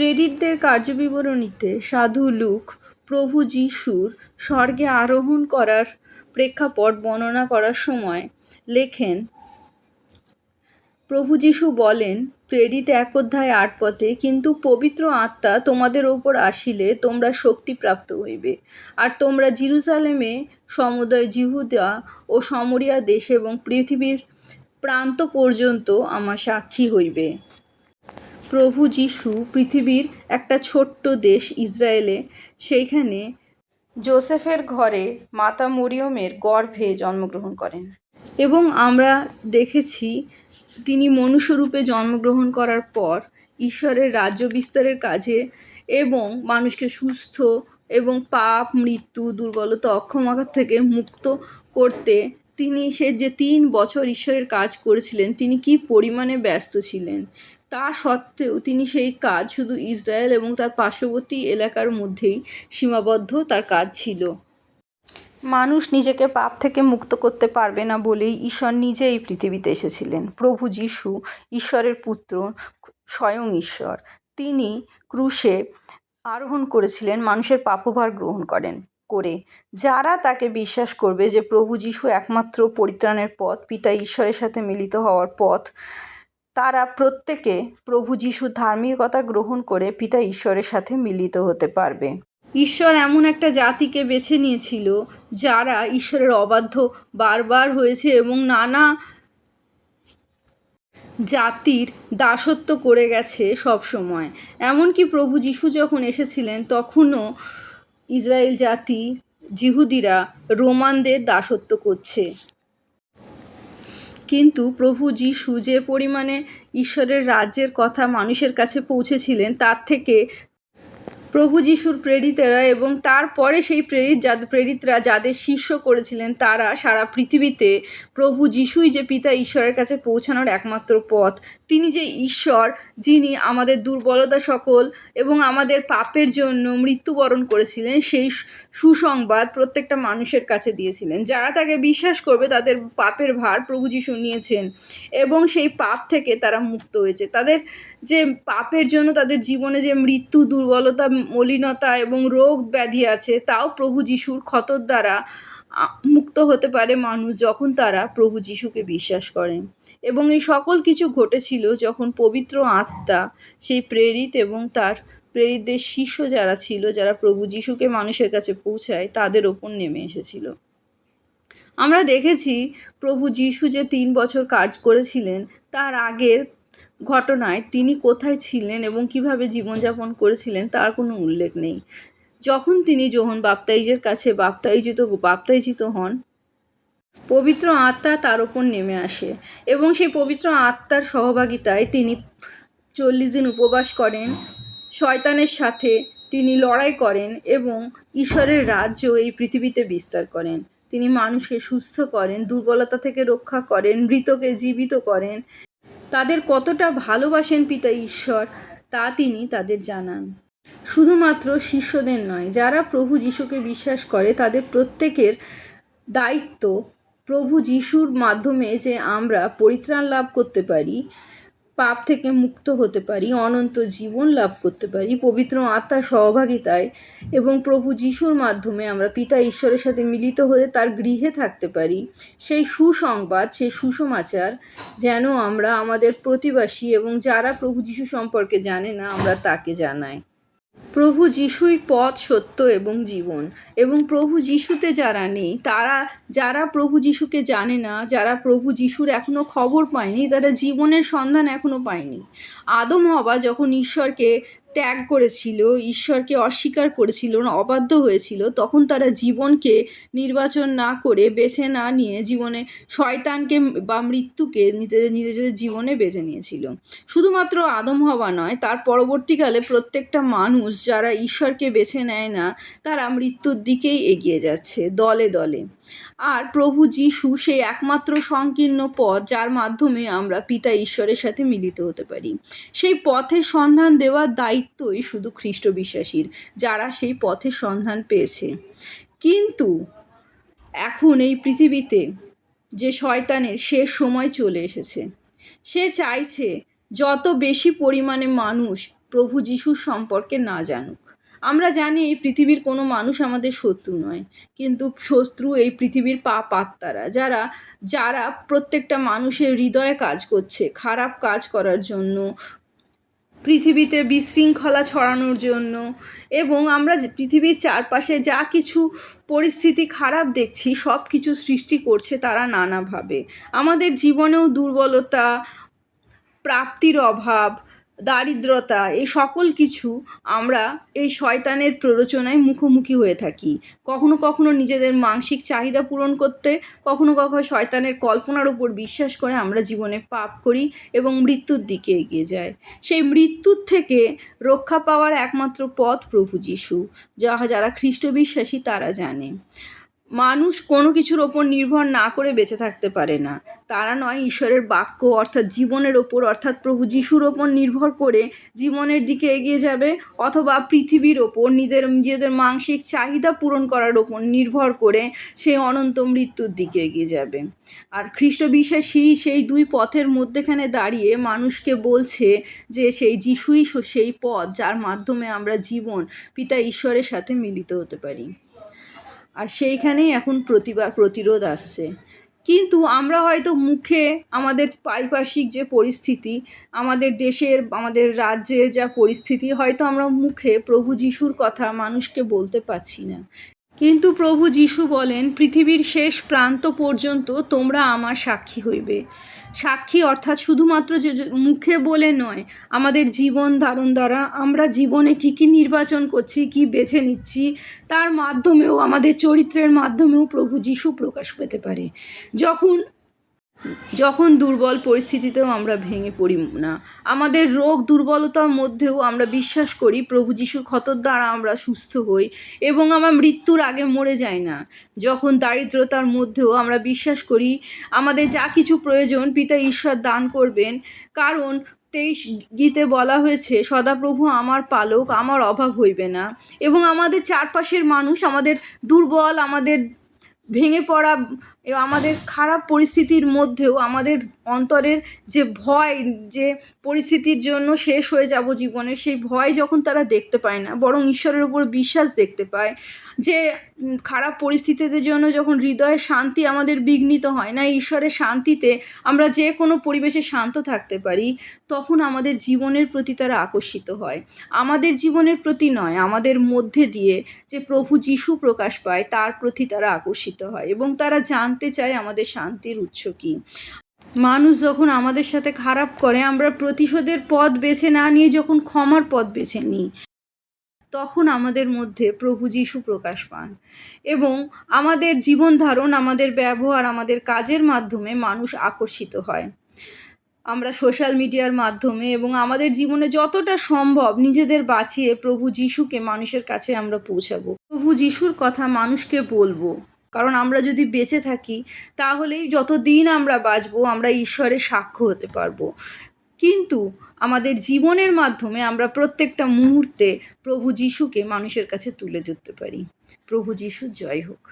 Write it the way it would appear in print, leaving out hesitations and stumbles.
প্রেরিতদের কার্যবিবরণীতে সাধু লুক প্রভু যীশুর স্বর্গে আরোহণ করার প্রেক্ষাপট বর্ণনা করার সময় লেখেন, প্রভু যীশু বলেন প্রেরিত 1:8 কিন্তু পবিত্র আত্মা তোমাদের ওপর আসিলে তোমরা শক্তি প্রাপ্ত হইবে, আর তোমরা জেরুজালেমে সমুদয় জিহুদা ও সমরিয়া দেশে এবং পৃথিবীর প্রান্ত পর্যন্ত আমার সাক্ষী হইবে। প্রভু যীশু পৃথিবীর একটা ছোট্ট দেশ ইসরায়েলে, সেইখানে যোসেফের ঘরে মাতা মরিয়মের গর্ভে জন্মগ্রহণ করেন এবং আমরা দেখেছি তিনি মনুষ্যরূপে জন্মগ্রহণ করার পর ঈশ্বরের রাজ্য বিস্তারের কাজে এবং মানুষকে সুস্থ এবং পাপ, মৃত্যু, দুর্বলতা, অক্ষমতা থেকে মুক্ত করতে তিনি যে 3 বছর ঈশ্বরের কাজ করেছিলেন, তিনি কি পরিমাণে ব্যস্ত ছিলেন। তা সত্ত্বেও তিনি সেই কাজ শুধু ইসরায়েল এবং তার পার্শ্ববর্তী এলাকার মধ্যেই সীমাবদ্ধ তার কাজ ছিল। মানুষ নিজেকে পাপ থেকে মুক্ত করতে পারবে না বলেই ঈশ্বর নিজে এই পৃথিবীতে এসেছিলেন। প্রভু যীশু ঈশ্বরের পুত্র, স্বয়ং ঈশ্বর। তিনি ক্রুশে আরোহণ করেছিলেন মানুষের পাপভার গ্রহণ করে। যারা তাকে বিশ্বাস করবে যে প্রভু যীশু একমাত্র পরিত্রাণের পথ, পিতা ঈশ্বরের সাথে মিলিত হওয়ার পথ, তারা প্রত্যেকে প্রভু যীশুর ধার্মিকতা গ্রহণ করে পিতা ঈশ্বরের সাথে মিলিত হতে পারবে। ঈশ্বর এমন একটা জাতিকে বেছে নিয়েছিল যারা ঈশ্বরের অবাধ্য বারবার হয়েছে এবং নানা জাতির দাসত্ব করে গেছে সব সময়। এমনকি প্রভু যীশু যখন এসেছিলেন তখনও ইসরায়েল জাতি, জিহুদিরা রোমানদের দাসত্ব করছে। কিন্তু প্রভু যীশু যে পরিমাণে ঈশ্বরের রাজ্যের কথা মানুষের কাছে পৌঁছেছিলেন, তার থেকে প্রভু যীশুর প্রেরিতেরা এবং তারপরে সেই প্রেরিতরা যাদের শিষ্য করেছিলেন, তারা সারা পৃথিবীতে প্রভু যীশুই যে পিতা ঈশ্বরের কাছে পৌঁছানোর একমাত্র পথ, তিনি যে ঈশ্বর যিনি আমাদের দুর্বলতা সকল এবং আমাদের পাপের জন্য মৃত্যুবরণ করেছিলেন, সেই সুসংবাদ প্রত্যেকটা মানুষের কাছে দিয়েছিলেন। যারা তাকে বিশ্বাস করবে তাদের পাপের ভার প্রভু যীশু নিয়েছেন এবং সেই পাপ থেকে তারা মুক্ত হয়েছে। তাদের যে পাপের জন্য তাদের জীবনে যে মৃত্যু, দুর্বলতা, মলিনতা এবং রোগ ব্যাধি আছে, তাও প্রভু যীশুর ক্ষতর দ্বারা মুক্ত হতে পারে মানুষ যখন তারা প্রভু যীশুকে বিশ্বাস করেন। এবং এই সকল কিছু ঘটেছিল যখন পবিত্র আত্মা সেই প্রেরিত এবং তার প্রেরিতদের শিষ্য যারা ছিল, যারা প্রভু যীশুকে মানুষের কাছে পৌঁছায়, তাদের ওপর নেমে এসেছিল। আমরা দেখেছি প্রভু যীশু যে 3 বছর কাজ করেছিলেন, তার আগের ঘটনায় তিনি কোথায় ছিলেন এবং কিভাবে জীবনযাপন করেছিলেন তার কোনো উল্লেখ নেই। যখন তিনি যোহন বাপ্তাইজের কাছে বাপ্তাইজিত হন, পবিত্র আত্মা তার ওপর নেমে আসে এবং সেই পবিত্র আত্মার সহভাগিতায় তিনি 40 দিন উপবাস করেন, শয়তানের সাথে তিনি লড়াই করেন এবং ঈশ্বরের রাজ্য এই পৃথিবীতে বিস্তার করেন। তিনি মানুষকে সুস্থ করেন, দুর্বলতা থেকে রক্ষা করেন, মৃতকে জীবিত করেন। তাদের কতটা ভালোবাসেন পিতা ঈশ্বর তা তিনি তাদের জানান। শুধুমাত্র শিষ্যদের নয়, যারা প্রভু যীশুকে বিশ্বাস করে তাদের প্রত্যেকের দায়িত্ব প্রভু যীশুর মাধ্যমে যে আমরা পরিত্রাণ লাভ করতে পারি, পাপ থেকে মুক্ত হতে পারি, অনন্ত জীবন লাভ করতে পারি পবিত্র আত্মার সহভাগিতায়, এবং প্রভু যীশুর মাধ্যমে আমরা পিতা ঈশ্বরের সাথে মিলিত হয়ে তার গৃহে থাকতে পারি। সেই সুসংবাদ, সেই সুসমাচার যেন আমরা আমাদের প্রতিবাসী এবং যারা প্রভু যীশু সম্পর্কে জানে না, আমরা তাকে জানাই। প্রভু যীশুই পথ, সত্য এবং জীবন। এবং প্রভু যীশুতে যারা নেই, যারা প্রভু যীশুকে জানে না, যারা প্রভু যীশুর এখনও খবর পায়নি, তারা জীবনের সন্ধান এখনও পায়নি। আদম হওয়া যখন ঈশ্বরকে ত্যাগ করেছিল, ঈশ্বরকে অস্বীকার করেছিল, অবাধ্য হয়েছিল, তখন তারা জীবনকে নির্বাচন না করে, বেছে না নিয়ে জীবনে শয়তানকে বা মৃত্যুকে নিজেদের জীবনে বেছে নিয়েছিল। শুধুমাত্র আদম হওয়া নয়, তার পরবর্তীকালে প্রত্যেকটা মানুষ যারা ঈশ্বরকে বেছে নেয় না, তারা মৃত্যুর দিকেই এগিয়ে যাচ্ছে দলে দলে। আর প্রভু যীশু সেই একমাত্র সংকীর্ণ পথ, যার মাধ্যমে আমরা পিতা ঈশ্বরের সাথে মিলিত হতে পারি। সেই পথের সন্ধান দেওয়ার দায়িত্বই শুধু খ্রিস্ট বিশ্বাসীর, যারা সেই পথের সন্ধান পেয়েছে। কিন্তু এখন এই পৃথিবীতে যে শয়তানের শেষ সময় চলে এসেছে, সে চাইছে যত বেশি পরিমাণে মানুষ প্রভু যিশুর সম্পর্কে না জানুক। আমরা জানি এই পৃথিবীর কোনো মানুষ আমাদের শত্রু নয়, কিন্তু শত্রু এই পৃথিবীর পাপ আত্মারা, যারা যারা প্রত্যেকটা মানুষের হৃদয়ে কাজ করছে খারাপ কাজ করার জন্য, পৃথিবীতে বিশৃঙ্খলা ছড়ানোর জন্য। এবং আমরা পৃথিবীর চারপাশে যা কিছু পরিস্থিতি খারাপ দেখছি সব কিছু সৃষ্টি করছে তারা নানাভাবে। আমাদের জীবনেও দুর্বলতা, প্রাপ্তির অভাব, দারিদ্রতা, এই সকল কিছু আমরা এই শয়তানের প্ররোচনায় মুখোমুখি হয়ে থাকি। কখনো কখনো নিজেদের মানসিক চাহিদা পূরণ করতে, কখনো কখনো শয়তানের কল্পনার উপর বিশ্বাস করে আমরা জীবনে পাপ করি এবং মৃত্যুর দিকে এগিয়ে যাই। সেই মৃত্যুর থেকে রক্ষা পাওয়ার একমাত্র পথ প্রভু যিশু, যারা খ্রিস্ট বিশ্বাসী তারা জানে। মানুষ কোনো কিছুর ওপর নির্ভর না করে বেঁচে থাকতে পারে না। তারা নয় ঈশ্বরের বাক্য অর্থাৎ জীবনের ওপর, অর্থাৎ প্রভু যিশুর ওপর নির্ভর করে জীবনের দিকে এগিয়ে যাবে, অথবা পৃথিবীর ওপর নিজেদের মানসিক চাহিদা পূরণ করার ওপর নির্ভর করে সে অনন্ত মৃত্যুর দিকে এগিয়ে যাবে। আর খ্রিস্ট বিশ্বাসী সেই দুই পথের মধ্যেখানে দাঁড়িয়ে মানুষকে বলছে যে সেই যিশুই সেই পথ যার মাধ্যমে আমরা জীবন পিতা ঈশ্বরের সাথে মিলিত হতে পারি। আর সেইখানেই এখন প্রতিরোধ আসছে। কিন্তু আমরা হয়তো মুখে আমাদের পারিপার্শ্বিক যে পরিস্থিতি, আমাদের দেশের, আমাদের রাজ্যের যা পরিস্থিতি, হয়তো আমরা মুখে প্রভু যিশুর কথা মানুষকে বলতে পারছি না। কিন্তু প্রভু যিশু বলেন, পৃথিবীর শেষ প্রান্ত পর্যন্ত তোমরা আমার সাক্ষী হইবে। সাক্ষী অর্থাৎ শুধুমাত্র যে মুখে বলে নয়, আমাদের জীবন ধারণ দ্বারা আমরা জীবনে কী নির্বাচন করছি, কী বেছে নিচ্ছি, তার মাধ্যমেও, আমাদের চরিত্রের মাধ্যমেও প্রভু যিশু প্রকাশ পেতে পারে। যখন দুর্বল পরিস্থিতিতেও আমরা ভেঙে পড়ি না, আমাদের রোগ দুর্বলতার মধ্যেও আমরা বিশ্বাস করি প্রভু যিশুর ক্ষতর দ্বারা আমরা সুস্থ হই এবং আমরা মৃত্যুর আগে মরে যাই না। যখন দারিদ্রতার মধ্যেও আমরা বিশ্বাস করি আমাদের যা কিছু প্রয়োজন পিতা ঈশ্বর দান করবেন, কারণ 23 গীতে বলা হয়েছে, সদাপ্রভু আমার পালক, আমার অভাব হইবে না। এবং আমাদের চারপাশের মানুষ আমাদের দুর্বল, আমাদের ভেঙে পড়া, আমাদের খারাপ পরিস্থিতির মধ্যেও আমাদের অন্তরের যে ভয়, যে পরিস্থিতির জন্য শেষ হয়ে যাব জীবনের, সেই ভয় যখন তারা দেখতে পায় না, বরং ঈশ্বরের উপর বিশ্বাস দেখতে পায়, যে খারাপ পরিস্থিতিদের জন্য যখন হৃদয়ের শান্তি আমাদের বিঘ্নিত হয় না, ঈশ্বরের শান্তিতে আমরা যে কোনো পরিবেশে শান্ত থাকতে পারি, তখন আমাদের জীবনের প্রতি তারা আকর্ষিত হয়। আমাদের জীবনের প্রতি নয়, আমাদের মধ্যে দিয়ে যে প্রভু যিশু প্রকাশ পায় তার প্রতি তারা আকর্ষিত হয় এবং তারা জানতে চায় আমাদের শান্তির উৎস কী। মানুষ যখন আমাদের সাথে খারাপ করে, আমরা প্রতিশোধের পথ বেছে না নিয়ে যখন ক্ষমার পথ বেছে নিই, তখন আমাদের মধ্যে প্রভু যিশু প্রকাশ পান এবং আমাদের জীবন ধারণ, আমাদের ব্যবহার, আমাদের কাজের মাধ্যমে মানুষ আকর্ষিত হয়। আমরা সোশ্যাল মিডিয়ার মাধ্যমে এবং আমাদের জীবনে যতটা সম্ভব নিজেদের বাঁচিয়ে প্রভু যিশুকে মানুষের কাছে আমরা পৌঁছাবো, প্রভু যিশুর কথা মানুষকে বলবো। কারণ আমরা যদি বেঁচে থাকি তাহলেই যতদিন আমরা বাঁচবো আমরা ঈশ্বরের সাক্ষ্য হতে পারবো। কিন্তু আমাদের জীবনের মাধ্যমে আমরা প্রত্যেকটা মুহূর্তে প্রভু যিশুকে মানুষের কাছে তুলে ধরতে পারি। প্রভু যিশু জয় হোক।